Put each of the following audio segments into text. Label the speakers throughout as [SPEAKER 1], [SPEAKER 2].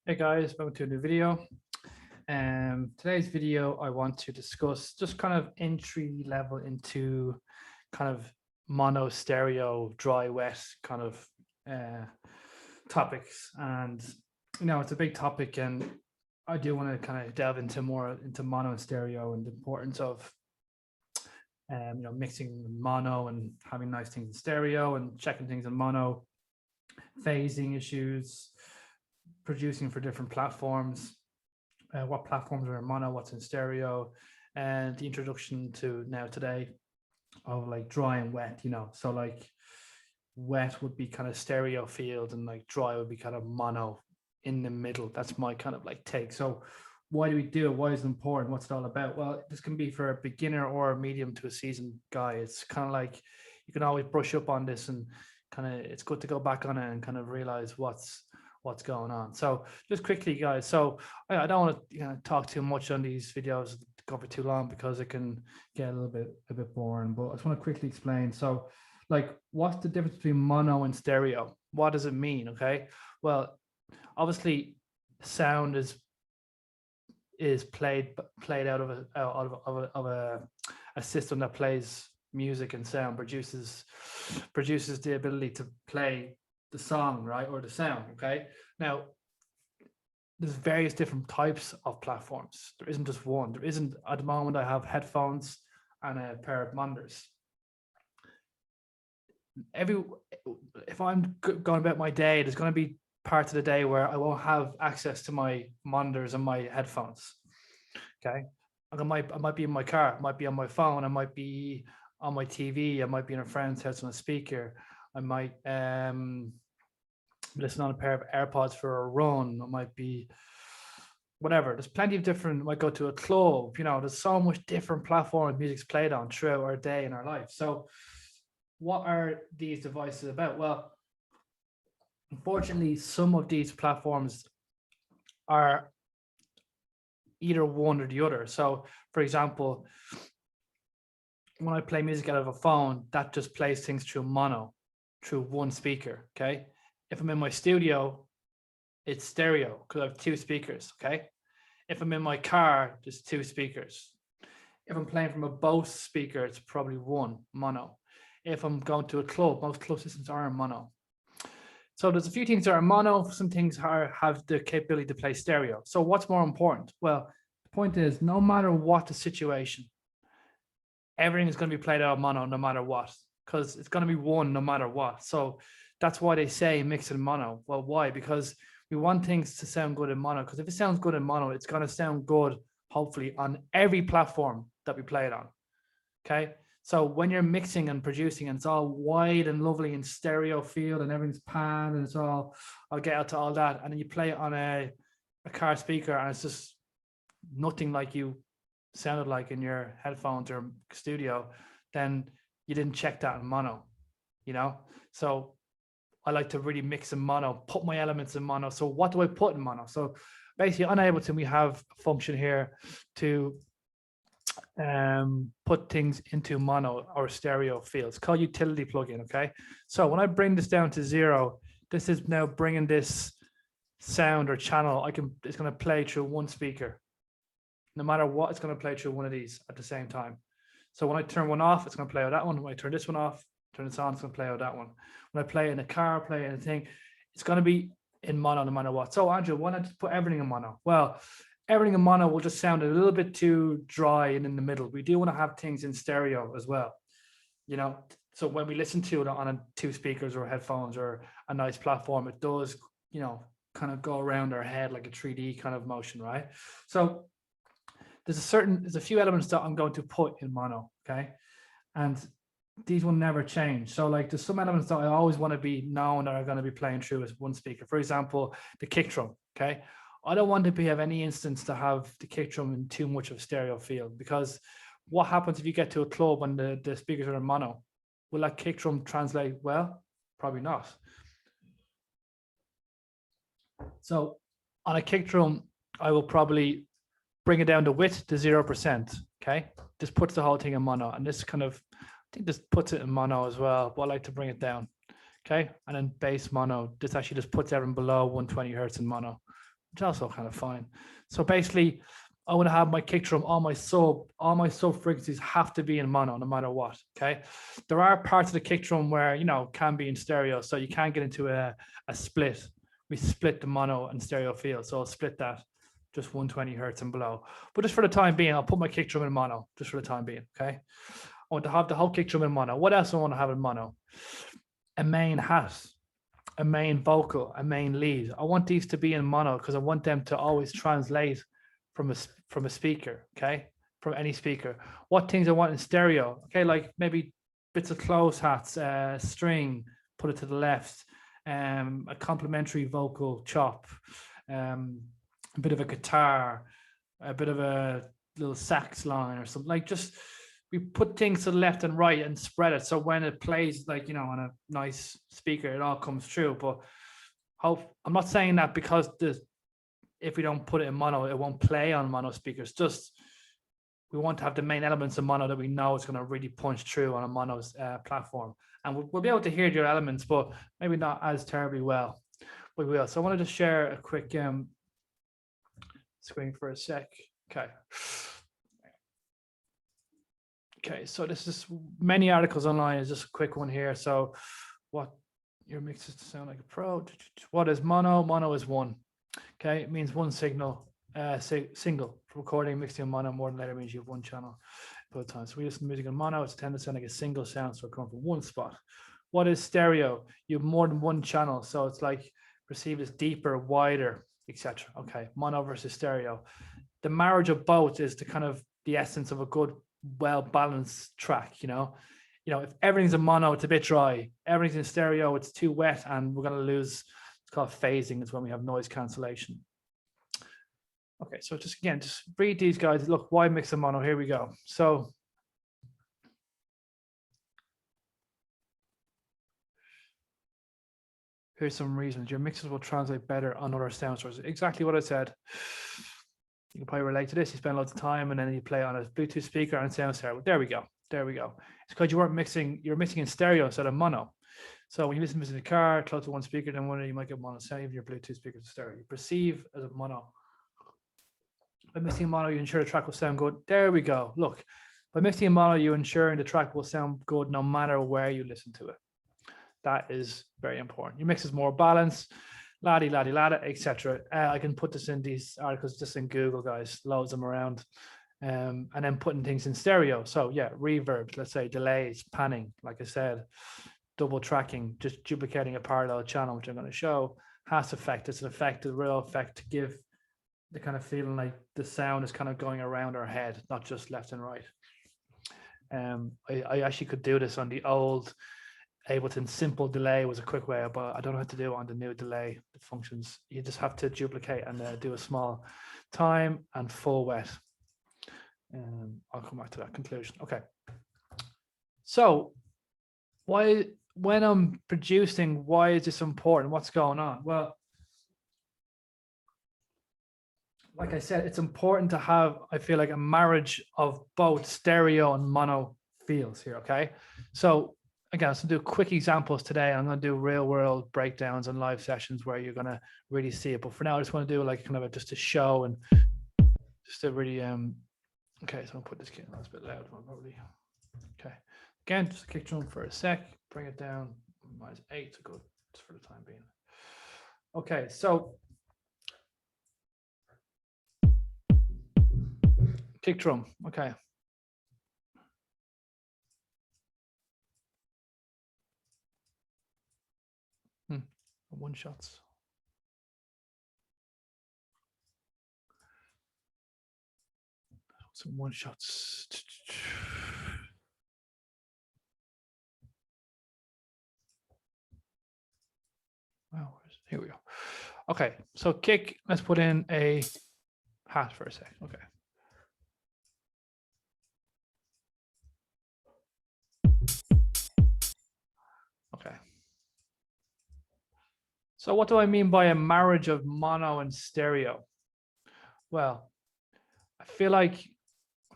[SPEAKER 1] Hey guys, welcome to a new video. Today's video, I want to discuss just kind of entry level into kind of mono, stereo, dry, wet kind of topics. And it's a big topic, and I do want to kind of delve into more into mono and stereo and the importance of mixing mono and having nice things in stereo and checking things in mono, phasing issues, producing for different platforms, what platforms are in mono, what's in stereo, and the introduction to now today of like dry and wet. So like wet would be kind of stereo field and like dry would be kind of mono in the middle. That's my kind of like take. So why do we do it? Why is it important? What's it all about? Well, this can be for a beginner or a medium to a seasoned guy. It's kind of like you can always brush up on this, and kind of it's good to go back on it and kind of realize what's going on. So just quickly, guys, so I don't want to talk too much on these videos, go for too long, because it can get a bit boring, but I just want to quickly explain. So like, what's the difference between mono and stereo? What does it mean? Okay, well, obviously sound is played out of a system that plays music, and sound produces the ability to play the song, right, or the sound. Okay, now there's various different types of platforms. There isn't just one. There isn't, at the moment I have headphones and a pair of monitors. If I'm going about my day, there's going to be parts of the day where I won't have access to my monitors and my headphones. Okay, I might be in my car, I might be on my phone, I might be on my TV, I might be in a friend's house on a speaker, I might listen on a pair of AirPods for a run, I might be whatever. There's plenty of different, I might go to a club, there's so much different platforms music's played on throughout our day in our life. So what are these devices about? Well, unfortunately, some of these platforms are either one or the other. So for example, when I play music out of a phone, that just plays things through mono, through one speaker. Okay, if I'm in my studio, it's stereo because I have two speakers. Okay, if I'm in my car, there's two speakers. If I'm playing from a Bose speaker, it's probably one, mono. If I'm going to a club, most club systems are in mono. So there's a few things that are mono, some things have the capability to play stereo. So what's more important? Well, the point is, no matter what the situation, everything is going to be played out of mono no matter what, because it's going to be one no matter what. So that's why they say mix in mono. Well, why? Because we want things to sound good in mono, because if it sounds good in mono, it's going to sound good, hopefully, on every platform that we play it on. Okay, so when you're mixing and producing and it's all wide and lovely in stereo field and everything's pan and it's all, I'll get out to all that, and then you play it on a car speaker and it's just nothing like you sounded like in your headphones or studio, then you didn't check that in mono, So I like to really mix in mono, put my elements in mono. So what do I put in mono? So basically on Ableton, we have a function here to put things into mono or stereo fields, called utility plugin. Okay, so when I bring this down to 0, this is now bringing this sound or channel. It's going to play through one speaker. No matter what, it's going to play through one of these at the same time. So when I turn one off, it's going to play out that one. When I turn this one off, turn this on, it's going to play out that one. When I play in a car, play in a thing, it's going to be in mono no matter what. So Andrew, why not just put everything in mono? Well, everything in mono will just sound a little bit too dry and in the middle. We do want to have things in stereo as well, so when we listen to it on two speakers or headphones or a nice platform, it does, kind of go around our head like a 3D kind of motion, right? So there's a few elements that I'm going to put in mono, okay? And these will never change. So like there's some elements that I always want to be known that are going to be playing through as one speaker. For example, the kick drum, okay? I don't want to have any instance to have the kick drum in too much of stereo field, because what happens if you get to a club and the speakers are in mono? Will that kick drum translate well? Probably not. So on a kick drum, I will probably bring it down to width to 0%. Okay, this puts the whole thing in mono, and this I think this puts it in mono as well, but I like to bring it down. Okay, and then bass mono, this actually just puts everything below 120 hertz in mono. which is also kind of fine. So basically, I want to have my kick drum, all my sub frequencies have to be in mono no matter what. Okay. There are parts of the kick drum where, can be in stereo. So you can get into a split. We split the mono and stereo field. So I'll split that just 120 hertz and below. But just for the time being, I'll put my kick drum in mono just for the time being. Okay. I want to have the whole kick drum in mono. What else do I want to have in mono? A main hat, a main vocal, a main lead. I want these to be in mono because I want them to always translate from a speaker, okay? From any speaker. What things I want in stereo, okay? Like maybe bits of close hats, string, put it to the left, a complementary vocal chop, a bit of a guitar, a bit of a little sax line or something. Like just we put things to the left and right and spread it. So when it plays, like, on a nice speaker, it all comes through. But I'm not saying that because if we don't put it in mono, it won't play on mono speakers. Just we want to have the main elements of mono that we know is going to really punch through on a mono platform. And we'll be able to hear your elements, but maybe not as terribly well. We will. So I wanted to share a quick screen for a sec. Okay, so this is many articles online. It's just a quick one here. So what your mixes to sound like a pro. What is mono? Mono is one. Okay, it means one signal, single. For recording, mixing in mono more than later means you have one channel both times. So we listen to music in mono, it's tend to sound like a single sound, so coming from one spot. What is stereo? You have more than one channel, so it's like perceived as deeper, wider, etc. Okay, mono versus stereo. The marriage of both is the essence of a good, well-balanced track, if everything's in mono, it's a bit dry. Everything's in stereo, it's too wet, and we're going to lose. It's called phasing. It's when we have noise cancellation. Okay, so just read these guys. Look, why mix in mono? Here we go. So here's some reasons. Your mixes will translate better on other sound sources. Exactly what I said. You can probably relate to this. You spend lots of time and then you play on a Bluetooth speaker and sound stereo. There we go. It's because you're mixing in stereo instead of mono. So when you listen to music in the car, close to one speaker, then one you might get mono sound, even your Bluetooth speaker to stereo. You perceive as a mono. By mixing in mono, you ensure the track will sound good. There we go. Look, by mixing in mono, you're ensuring the track will sound good no matter where you listen to it. That is very important. Your mix is more balanced, la-di-la-di-la-da, etc. I can put this in these articles just in Google, guys, loads of them around. And then putting things in stereo. So yeah, reverbs, let's say delays, panning, like I said, double tracking, just duplicating a parallel channel, which I'm going to show. Has effect. It's an effect, a real effect to give the kind of feeling like the sound is kind of going around our head, not just left and right. I actually could do this on the old Ableton. Simple delay was a quick way, but I don't know how to do it on the new delay functions. You just have to duplicate and do a small time and full wet. I'll come back to that conclusion. Okay. So when I'm producing, why is this important? What's going on? Well, like I said, it's important to have, I feel like, a marriage of both stereo and mono feels here, okay? So again, I'm going to do quick examples today. I'm going to do real world breakdowns and live sessions where you're going to really see it. But for now, I just want to do like kind of just a show and just to really, okay, so I'll put this kit, that's a bit loud, probably. Okay, again, just a kick drum for a sec, bring it down, -8, so good, just for the time being. Okay, so kick drum, okay. One shots. Some one shots. Wow, here we go. Okay, so kick, let's put in a hat for a sec. Okay. Okay. So what do I mean by a marriage of mono and stereo? Well, I feel like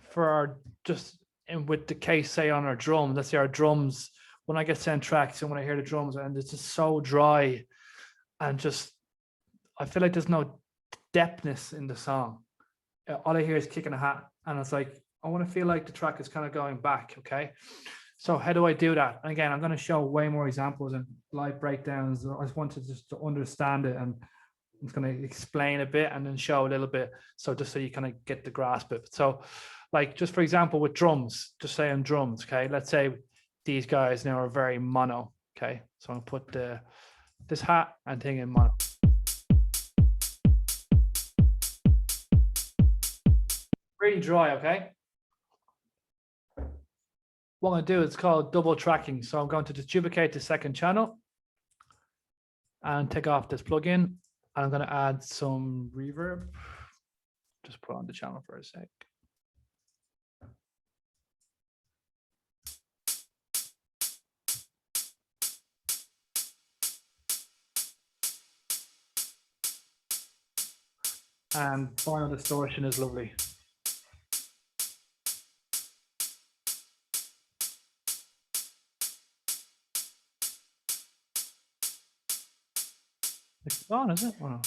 [SPEAKER 1] for our, just in with the case, say on our drums, let's say our drums, when I get sent tracks and when I hear the drums and it's just so dry and just, I feel like there's no depthness in the song. All I hear is kicking a hat, and it's like, I want to feel like the track is kind of going back. Okay. So how do I do that? And again, I'm going to show way more examples and live breakdowns. I just wanted just to understand it, and I'm just going to explain a bit and then show a little bit. So just so you kind of get the grasp of it. So like, just for example, with drums, just say on drums. Okay. Let's say these guys now are very mono. Okay. So I'm going to put this hat and thing in mono. Really dry. Okay. What I'm going to do is called double tracking. So I'm going to just duplicate the second channel and take off this plugin. And I'm going to add some reverb. Just put on the channel for a sec. And final distortion is lovely. It's on, is it? Oh, no.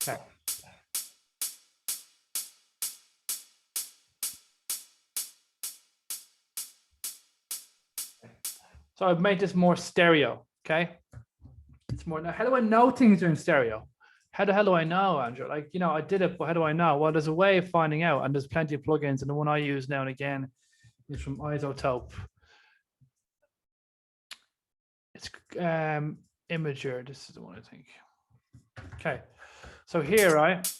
[SPEAKER 1] Okay. So I've made this more stereo. Okay. It's more. Now, how do I know things are in stereo? How the hell do I know, Andrew? Like, you know, I did it, but how do I know? Well, there's a way of finding out, and there's plenty of plugins, and the one I use now and again is from Isotope. It's Imager. This is the one I think. Okay, so here, right?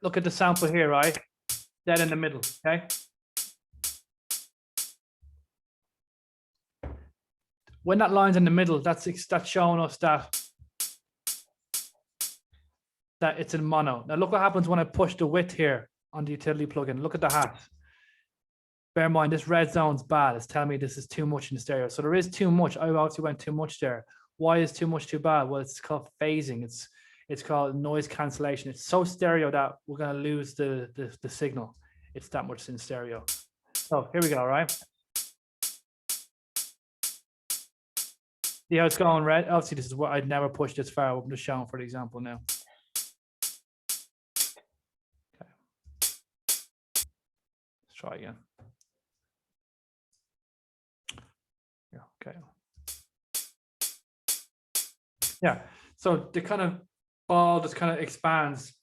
[SPEAKER 1] Look at the sample here, right? Dead in the middle. Okay. When that line's in the middle, that's showing us that it's in mono. Now look what happens when I push the width here on the utility plugin. Look at the hat. Bear in mind, this red zone's bad. It's telling me this is too much in stereo. So there is too much. I obviously went too much there. Why is too much too bad? Well, it's called phasing. It's called noise cancellation. It's so stereo that we're going to lose the signal. It's that much in stereo. So here we go, right? See how it's going red? Obviously, this is what I'd never pushed this far. I'm just showing for the example now. Okay. Let's try again. Yeah, okay. Yeah, so the kind of ball just kind of expands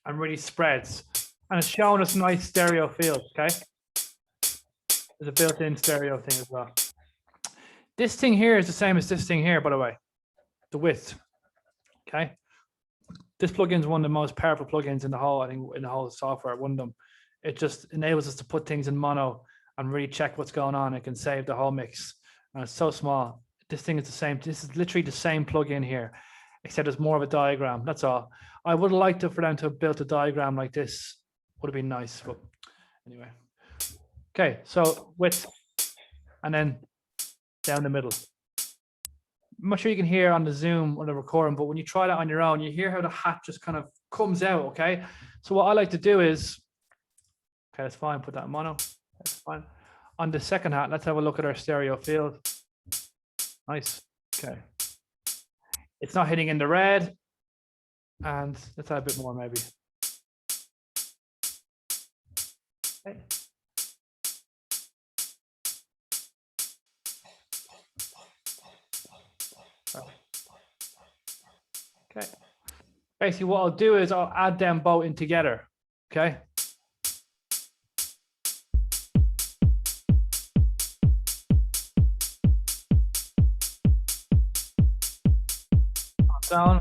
[SPEAKER 1] and really spreads. And it's showing us nice stereo field, okay? There's a built-in stereo thing as well. This thing here is the same as this thing here, by the way, the width, okay? This plugin is one of the most powerful plugins in the whole, I think, in the whole software, one of them. It just enables us to put things in mono and really check what's going on. It can save the whole mix. And it's so small. This thing is the same. This is literally the same plugin here, except it's more of a diagram. That's all. I would have liked for them to have built a diagram like this. Would have been nice, but anyway. Okay, so width, and then down the middle. I'm not sure you can hear on the Zoom or the recording, but when you try that on your own, you hear how the hat just kind of comes out, okay? So what I like to do is, okay, that's fine, put that in mono, that's fine. On the second hat, let's have a look at our stereo field. Nice, okay. It's not hitting in the red, and let's add a bit more maybe. Okay. Okay. Basically, what I'll do is I'll add them both in together. Okay. Down.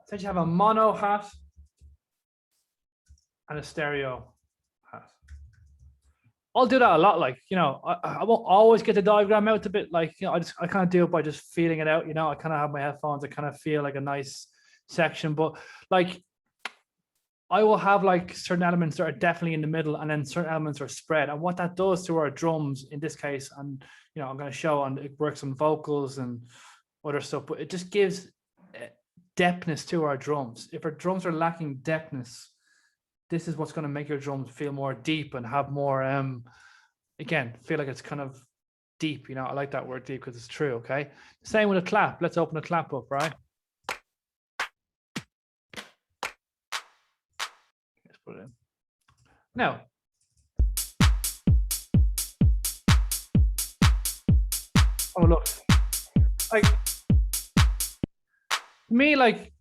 [SPEAKER 1] So you have a mono hat and a stereo hat. I'll do that a lot. Like, you know, I won't always get the diagram out a bit. Like, you know, I kind of do it by just feeling it out. You know, I kind of have my headphones. I kind of feel like a nice section, but like, I will have like certain elements that are definitely in the middle, and then certain elements are spread. And what that does to our drums in this case, and you know, I'm going to show on it works on vocals and other stuff, but it just gives depthness to our drums. If our drums are lacking depthness, this is what's going to make your drums feel more deep and have more again, feel like it's kind of deep, you know. I like that word deep because it's true, okay? Same with a clap. Let's open a clap up, right? Let's put it in. Now, oh, look, like, me, like,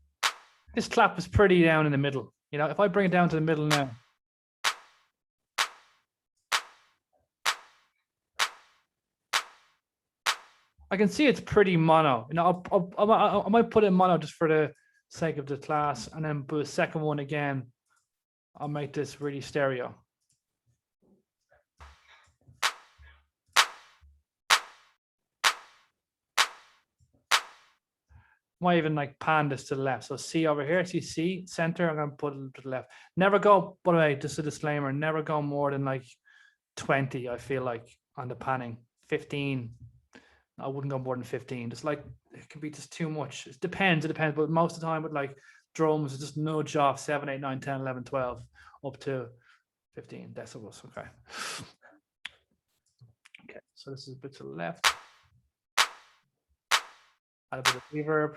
[SPEAKER 1] this clap is pretty down in the middle. You know, if I bring it down to the middle now, I can see it's pretty mono. You know, I might put it in mono just for the sake of the class, and then put a second one again. I'll make this really stereo. Might even like pan this to the left. So C over here, see C, center, I'm gonna put it to the left. Never go, by the way, just a disclaimer, never go more than like 20, I feel like, on the panning. 15, I wouldn't go more than 15. Just like, it can be just too much. It depends, but most of the time with like drums, just nudge off 7, 8, 9, 10, 11, 12, up to 15 decibels, okay. Okay, so this is a bit to the left. Add a bit of reverb.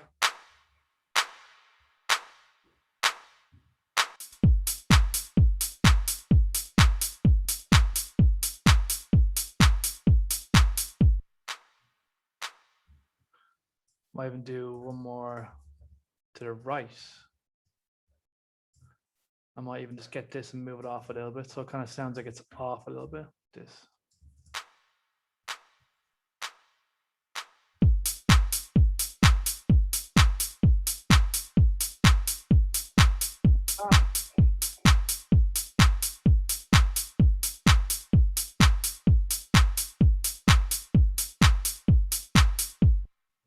[SPEAKER 1] Might even do one more to the right. I might even just get this and move it off a little bit, so it kind of sounds like it's off a little bit. This.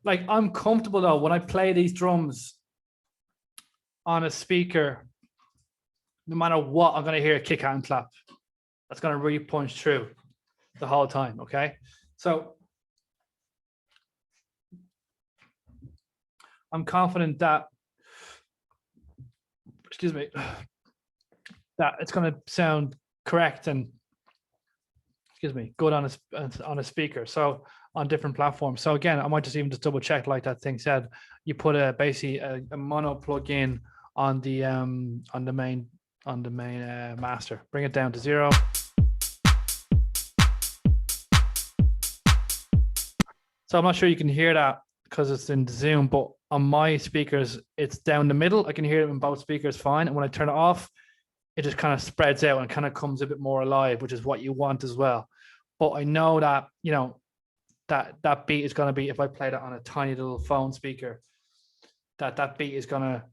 [SPEAKER 1] Like, I'm comfortable though when I play these drums on a speaker, no matter what, I'm gonna hear a kick out and clap. That's gonna really punch through the whole time, okay? So I'm confident that, excuse me, that it's gonna sound correct and, excuse me, good on a speaker. So on different platforms. So again, I might just even just double check, like that thing said, you put basically a mono plug in on the main master. Bring it down to 0. So I'm not sure you can hear that because it's in Zoom, but on my speakers, it's down the middle. I can hear it in both speakers fine. And when I turn it off, it just kind of spreads out and kind of comes a bit more alive, which is what you want as well. But I know that, you know, that beat is going to be, if I played it on a tiny little phone speaker, that beat is it's gonna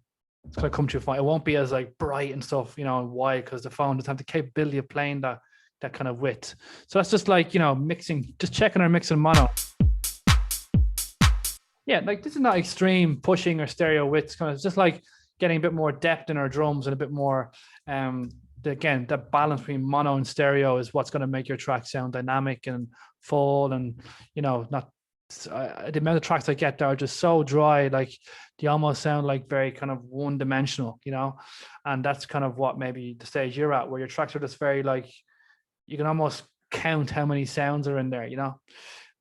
[SPEAKER 1] come to fine. It won't be as like bright and stuff, you know, and wide, because the phone doesn't have the capability of playing that kind of width. So that's just like, you know, mixing, just checking our mixing mono. Yeah, like this is not extreme pushing or stereo width. It's just like getting a bit more depth in our drums and a bit more. Again, that balance between mono and stereo is what's going to make your track sound dynamic and full, and, you know, not the amount of tracks I get there are just so dry, like they almost sound like very kind of one-dimensional, you know. And that's kind of what maybe the stage you're at, where your tracks are just very like, you can almost count how many sounds are in there, you know.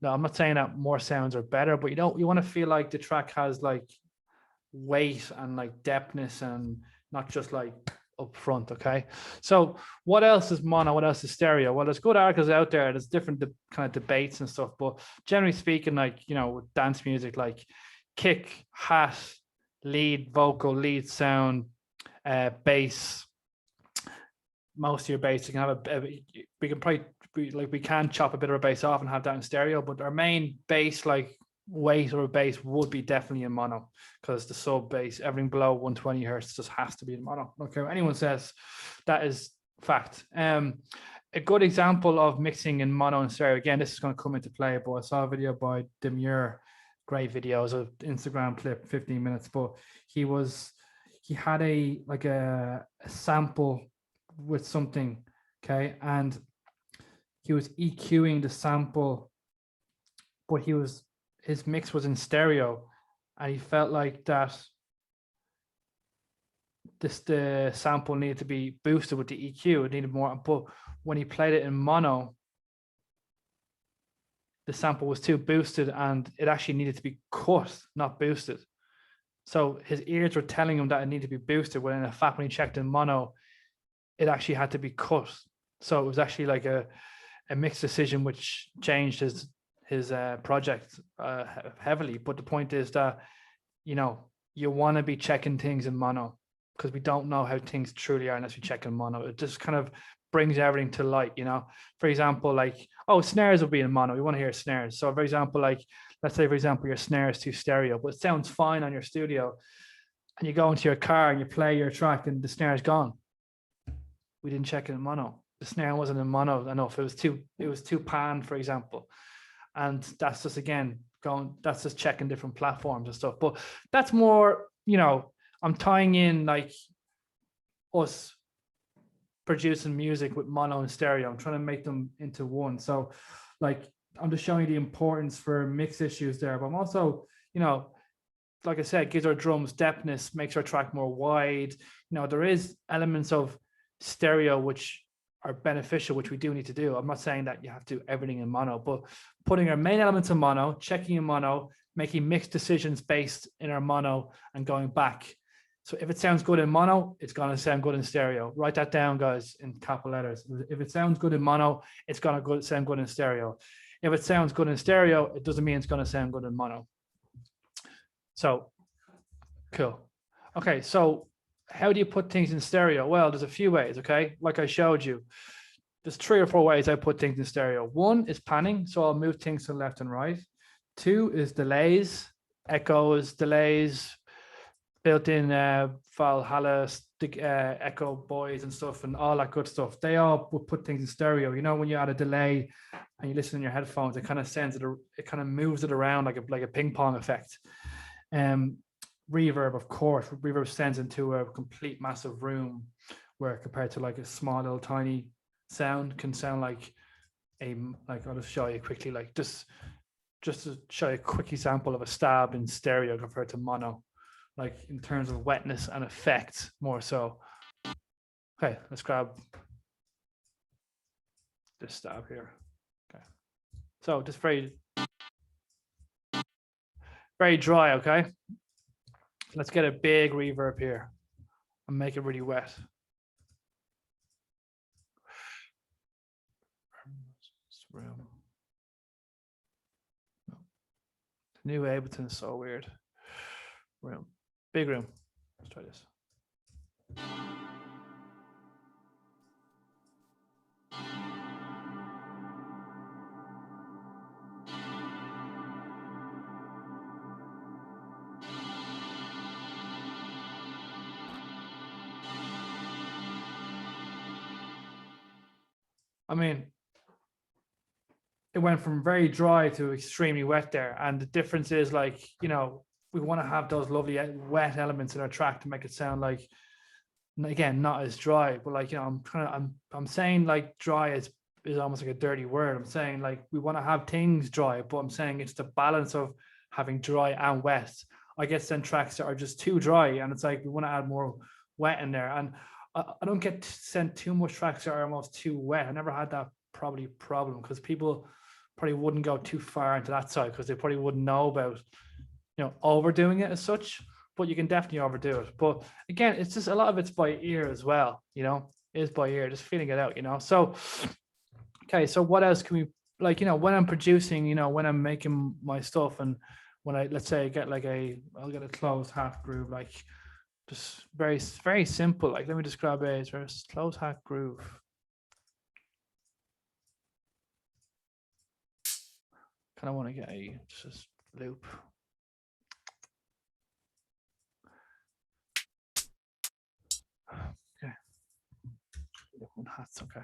[SPEAKER 1] No, I'm not saying that more sounds are better, but you want to feel like the track has like weight and like depthness and not just like up front. Okay, so what else is mono, what else is stereo? Well, there's good articles out there, there's different kind of debates and stuff, but generally speaking, like, you know, with dance music, like kick, hat, lead vocal, lead sound, bass, most of your bass, you can have we can probably, we can chop a bit of a bass off and have that in stereo, but our main bass, like weight or bass, would be definitely in mono, because the sub bass, everything below 120 hertz just has to be in mono. Okay, anyone says that is fact. A good example of mixing in mono and stereo, again, this is going to come into play, but I saw a video by Demure, great videos, of Instagram clip, 15 minutes, but he had a sample with something, okay, and he was EQing the sample, but his mix was in stereo, and he felt like that the sample needed to be boosted with the EQ. It needed more, but when he played it in mono, the sample was too boosted and it actually needed to be cut, not boosted. So his ears were telling him that it needed to be boosted, when in fact, when he checked in mono, it actually had to be cut. So it was actually like a mixed decision, which changed his project heavily. But the point is that, you know, you want to be checking things in mono, because we don't know how things truly are unless we check in mono. It just kind of brings everything to light, you know. For example, like, oh, snares will be in mono. We want to hear snares. So for example, like, let's say, for example, your snare is to stereo, but it sounds fine on your studio, and you go into your car and you play your track and the snare is gone. We didn't check it in mono. The snare wasn't in mono enough. It was too pan, for example. And that's just, again, that's just checking different platforms and stuff. But that's more, you know, I'm tying in like us producing music with mono and stereo. I'm trying to make them into one. So like, I'm just showing you the importance for mix issues there. But I'm also, you know, like I said, gives our drums depthness, makes our track more wide. You know, there is elements of stereo which are beneficial, which we do need to do. I'm not saying that you have to do everything in mono, but putting our main elements in mono, checking in mono, making mixed decisions based in our mono, and going back. So if it sounds good in mono, it's going to sound good in stereo. Write that down, guys, in capital letters. If it sounds good in mono, it's going to sound good in stereo. If it sounds good in stereo, it doesn't mean it's going to sound good in mono. So, cool. Okay, so how do you put things in stereo? Well, there's a few ways, okay? Like I showed you, there's 3 or 4 ways I put things in stereo. 1 is panning, so I'll move things to left and right. 2 is delays, echoes, delays, built-in Valhalla, echo boys and stuff, and all that good stuff. They all will put things in stereo. You know, when you add a delay and you listen in your headphones, it kind of sends it, it kind of moves it around like a ping pong effect. Reverb, of course, reverb sends into a complete massive room, where compared to like a small little tiny sound can sound like I'll just show you quickly, like just to show you a quick example of a stab in stereo compared to mono, like in terms of wetness and effect more so. Okay, let's grab this stab here. Okay, so just very dry. Okay, let's get a big reverb here and make it really wet. Room. No. New Ableton is so weird. Room. Big room. Let's try this. I mean, it went from very dry to extremely wet there. And the difference is, like, you know, we want to have those lovely wet elements in our track to make it sound like, again, not as dry, but like, you know, I'm saying like dry is almost like a dirty word. I'm saying like we want to have things dry, but I'm saying it's the balance of having dry and wet. I guess then tracks that are just too dry, and it's like we want to add more wet in there. And I don't get sent too much tracks that are almost too wet. I never had that problem, because people probably wouldn't go too far into that side, because they probably wouldn't know about, you know, overdoing it as such. But you can definitely overdo it. But again, it's just a lot of it's by ear as well, you know, it is by ear, just feeling it out, you know. So, okay, so what else can we, like, you know, when I'm producing, you know, when I'm making my stuff, and when I, let's say I get like I'll get a closed half groove, like just very simple. Like, let me just grab a closed half groove. Kind of want to get a just loop. Okay. That's okay.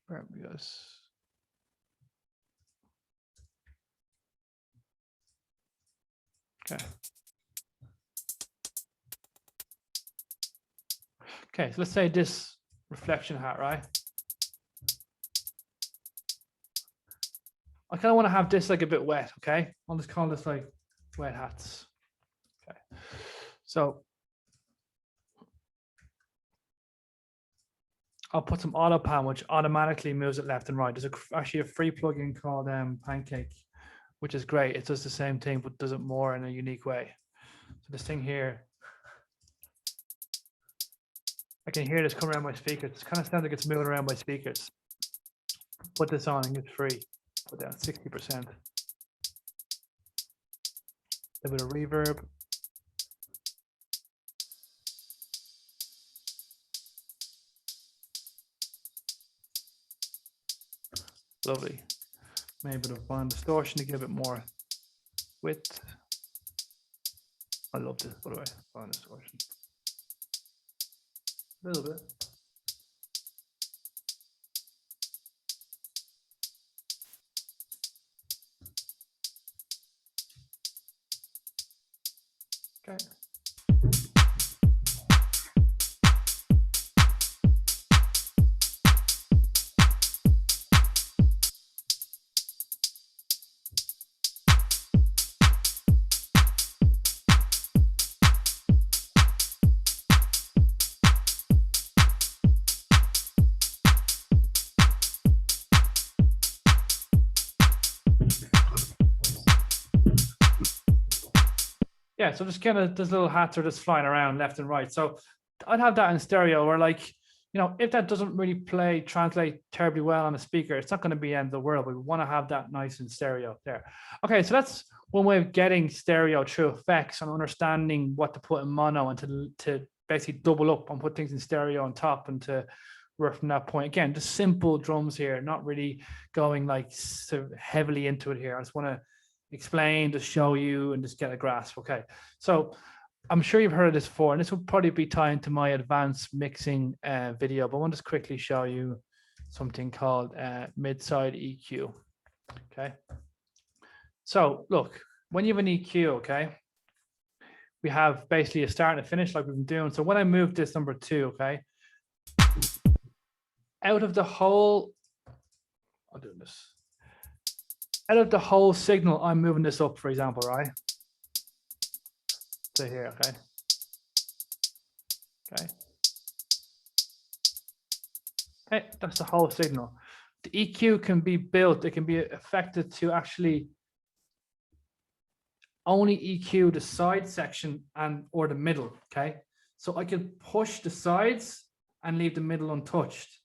[SPEAKER 1] Where we go? Okay. Okay, so let's say this reflection hat, right? I kind of want to have this like a bit wet, okay? I'll just call this like wet hats. Okay. So I'll put some auto pan, which automatically moves it left and right. There's actually a free plugin called Pancake, which is great. It does the same thing, but does it more in a unique way. So this thing here, I can hear this coming around my speakers. It kind of sounds like it's moving around my speakers. Put this on and it's free. Put down 60%. A bit of reverb. Lovely. Maybe a bit of band distortion to give it more width. I love this, by the way, band distortion. A little bit. Okay. Yeah, so just kind of, those little hats are just flying around left and right. So I'd have that in stereo where, like, you know, if that doesn't really translate terribly well on a speaker, it's not going to be the end of the world. But we want to have that nice in stereo there. Okay, so that's one way of getting stereo through effects and understanding what to put in mono and to basically double up and put things in stereo on top and to work from that point. Again, just simple drums here, not really going like so heavily into it here. I just want to explain, to show you, and just get a grasp. Okay, so I'm sure you've heard of this before, and this will probably be tied to my advanced mixing video, but I want to just quickly show you something called mid-side EQ. Okay, so look, when you have an EQ, okay, we have basically a start and a finish like we've been doing. So when I move this number 2, okay, out of the whole, I'll do this. Out of the whole signal, I'm moving this up, for example, right? So here, okay. Okay. Okay, that's the whole signal. The EQ can be built, it can be affected to actually only EQ the side section and or the middle, okay? So I can push the sides and leave the middle untouched,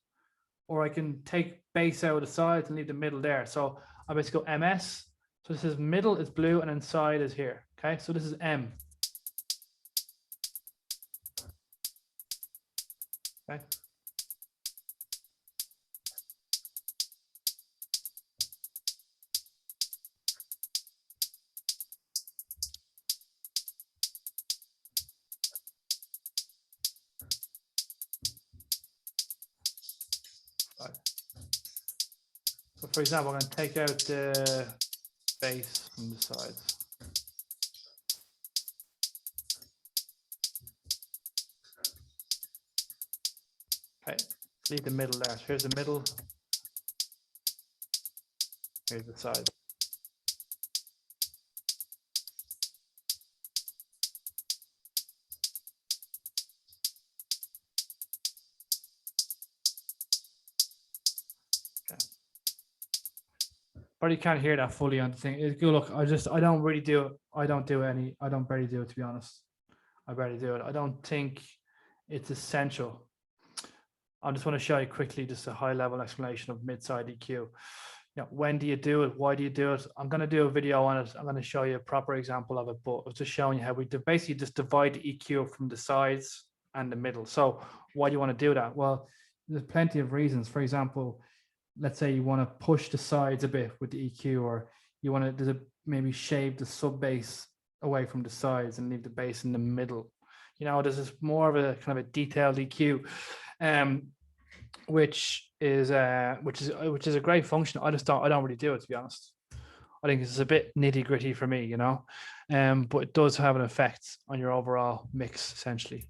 [SPEAKER 1] or I can take bass out of the sides and leave the middle there. So I basically go MS. So this is middle is blue and then side is here. Okay, so this is M. Okay. Right. So for example, I'm going to take out the bass from the sides. Okay, leave the middle there. So here's the middle. Here's the side. But you can't hear that fully on the thing. It's good. Look, I don't really do it. I don't barely do it, to be honest. I barely do it. I don't think it's essential. I just want to show you quickly just a high level explanation of mid-side EQ. You know, when do you do it? Why do you do it? I'm going to do a video on it. I'm going to show you a proper example of it, but I'm just showing you how we basically just divide the EQ from the sides and the middle. So why do you want to do that? Well, there's plenty of reasons. For example, let's say you want to push the sides a bit with the EQ, or you want to maybe shave the sub bass away from the sides and leave the bass in the middle. You know, this is more of a kind of a detailed EQ, which is a great function. I don't really do it, to be honest. I think it's a bit nitty gritty for me, you know, but it does have an effect on your overall mix, essentially.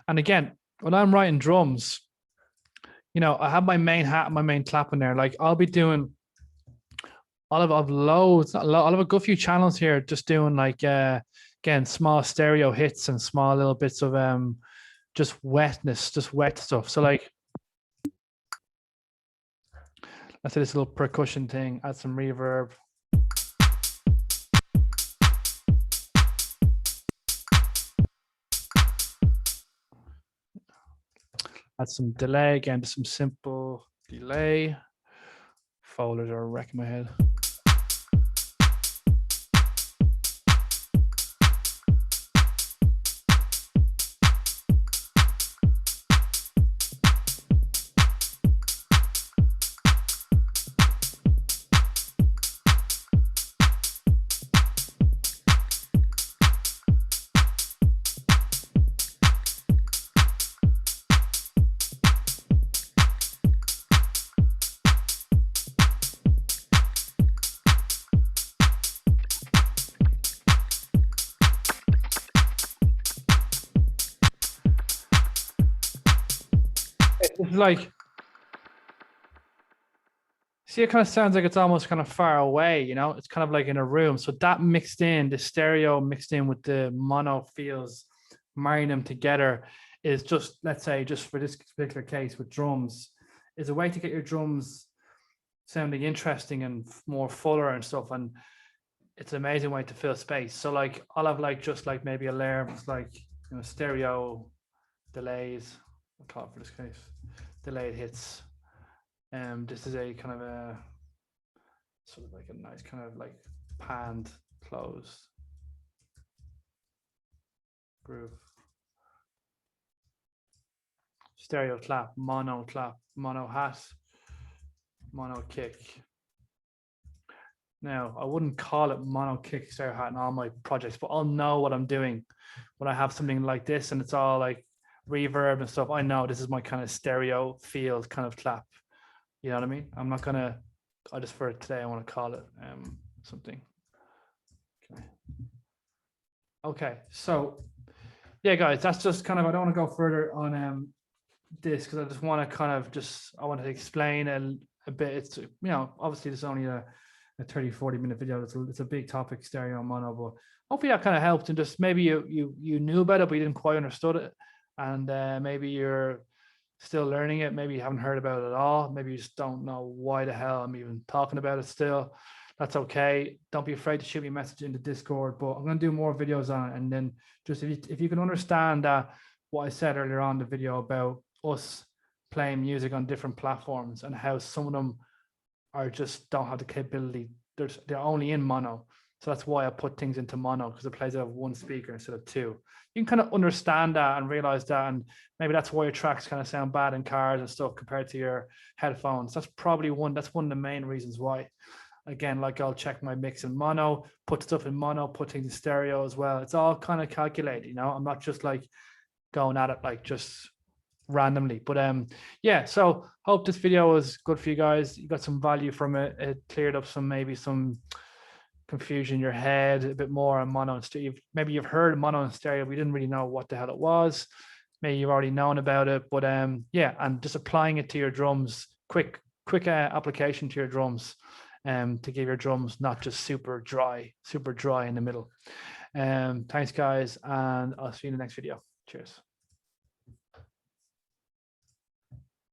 [SPEAKER 1] And again, when I'm writing drums, you know, I have my main hat and my main clap in there. Like I'll be doing I've loads, not a lot, I'll have a good few channels here just doing like again small stereo hits and small little bits of just wetness, just wet stuff. So like let's say this little percussion thing, add some reverb. Add some delay, again, just some simple delay. Folders are wrecking my head. It's like, see, it kind of sounds like it's almost kind of far away, you know, it's kind of like in a room. So that mixed in, the stereo mixed in with the mono feels, marrying them together is just, let's say, just for this particular case with drums, is a way to get your drums sounding interesting and more fuller and stuff. And it's an amazing way to fill space. So like, I'll have like, just like maybe a layer of it's like, you know, stereo delays, I'll call it for this case, delayed hits. This is a kind of a sort of like a nice kind of like panned closed groove. Stereo clap, mono hat, mono kick. Now, I wouldn't call it mono kick stereo hat in all my projects, but I'll know what I'm doing when I have something like this and it's all like reverb and stuff. I know this is my kind of stereo field kind of clap. You know what I mean? I'm not gonna, I just for today, I want to call it something. Okay, so yeah, guys, that's just kind of, I don't want to go further on this because I just want to kind of I want to explain a bit. It's, you know, obviously there's only a 30-40 minute video. It's a big topic, stereo mono, but hopefully that kind of helped and just maybe you knew about it but you didn't quite understood it, and maybe you're still learning it, maybe you haven't heard about it at all, maybe you just don't know why the hell I'm even talking about it still. That's okay. Don't be afraid to shoot me a message in the Discord, but I'm going to do more videos on it. And then just if you can understand that what I said earlier on in the video about us playing music on different platforms and how some of them are just don't have the capability, they're only in mono. So that's why I put things into mono, because it plays out of one speaker instead of two. You can kind of understand that and realize that, and maybe that's why your tracks kind of sound bad in cars and stuff compared to your headphones. That's probably one of the main reasons why. Again, like I'll check my mix in mono, put stuff in mono, put things in stereo as well. It's all kind of calculated, you know. I'm not just like going at it like just randomly. But yeah, so hope this video was good for you guys. You got some value from it. It cleared up maybe some confusion in your head a bit more on mono and stereo. Maybe you've heard mono and stereo, we didn't really know what the hell it was. Maybe you've already known about it, but yeah, and just applying it to your drums, quick application to your drums, to give your drums not just super dry in the middle. Thanks guys, and I'll see you in the next video. Cheers.